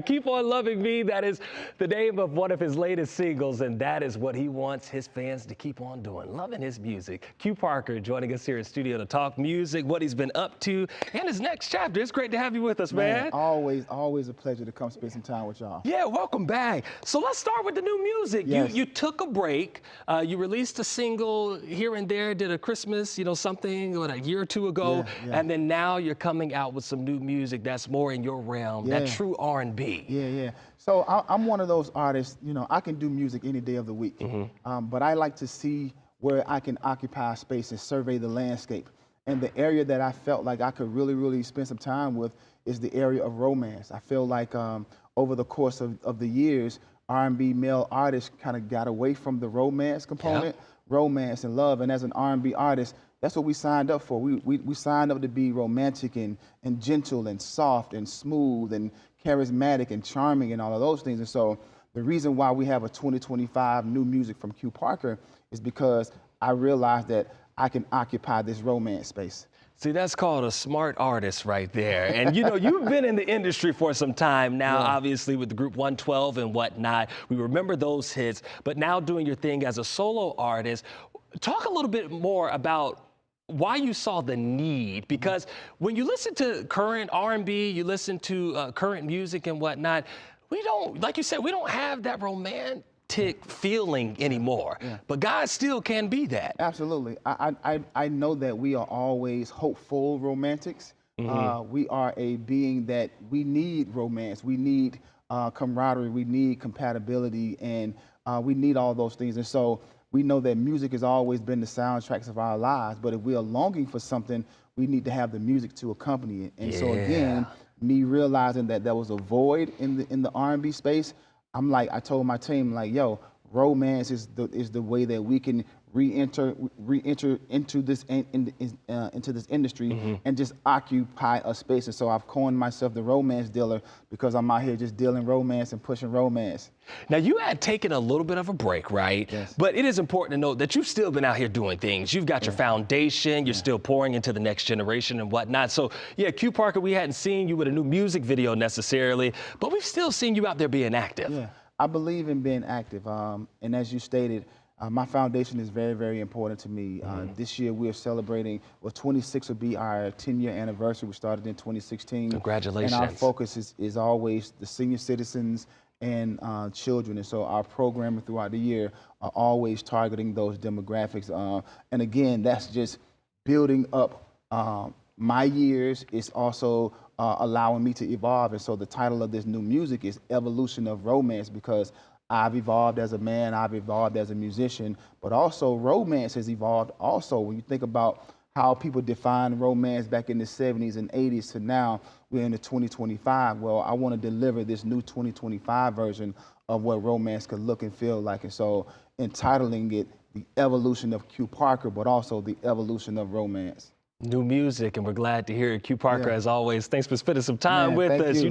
Keep on Loving Me. That is the name of one of his latest singles, and that is what he wants his fans to keep on doing, loving his music. Q Parker joining us here in studio to talk music, what he's been up to, and his next chapter. It's great to have you with us, man. Always a pleasure to come spend some time with y'all. Yeah, welcome back. So let's start with the new music. Yes. You took a break. You released a single here and there, did a Christmas, something a year or two ago, and then now you're coming out with some new music that's more in your realm, that true R&B. Yeah. So I'm one of those artists, I can do music any day of the week, but I like to see where I can occupy space and survey the landscape. And the area that I felt like I could really spend some time with is the area of romance. I feel like over the course of the years, R&B male artists kind of got away from the romance component, romance and love. And as an R&B artist, that's what we signed up for. We signed up to be romantic and gentle and soft and smooth and charismatic and charming and all of those things. And so the reason why we have a 2025 new music from Q Parker is because I realized that I can occupy this romance space. See, that's called a smart artist right there. And you've been in the industry for some time now, obviously with the group 112 and whatnot. We remember those hits, but now doing your thing as a solo artist. Talk a little bit more about why you saw the need, because when you listen to current R&B, you listen to current music and whatnot, we don't, like you said, we don't have that romantic feeling anymore, but God still can be that. Absolutely. I know that we are always hopeful romantics. We are a being that we need romance. We need camaraderie. We need compatibility, and we need all those things. And so we know that music has always been the soundtracks of our lives, but if we are longing for something, we need to have the music to accompany it. And so again, me realizing that there was a void in the R&B space, I told my team, yo, romance is the way that we can re-enter into this industry and just occupy a space. And so I've coined myself the romance dealer because I'm out here just dealing romance and pushing romance. Now, you had taken a little bit of a break, right? Yes. But it is important to note that you've still been out here doing things. You've got your foundation, you're still pouring into the next generation and whatnot. So yeah, Q Parker, we hadn't seen you with a new music video necessarily, but we've still seen you out there being active. Yeah, I believe in being active. And as you stated, my foundation is very important to me. This year we are celebrating, 26 will be our 10-year anniversary. We started in 2016. Congratulations. And our focus is always the senior citizens and children. And so our programming throughout the year are always targeting those demographics. And again, that's just building up my years. It's also allowing me to evolve. And so the title of this new music is Evolution of Romance, because I've evolved as a man, I've evolved as a musician, but also romance has evolved also. When you think about how people defined romance back in the 70s and 80s to now, we're in the 2025. Well, I want to deliver this new 2025 version of what romance could look and feel like. And so entitling it The Evolution of Q Parker, but also The Evolution of Romance. New music, and we're glad to hear it. Q Parker, as always, thanks for spending some time with us. You.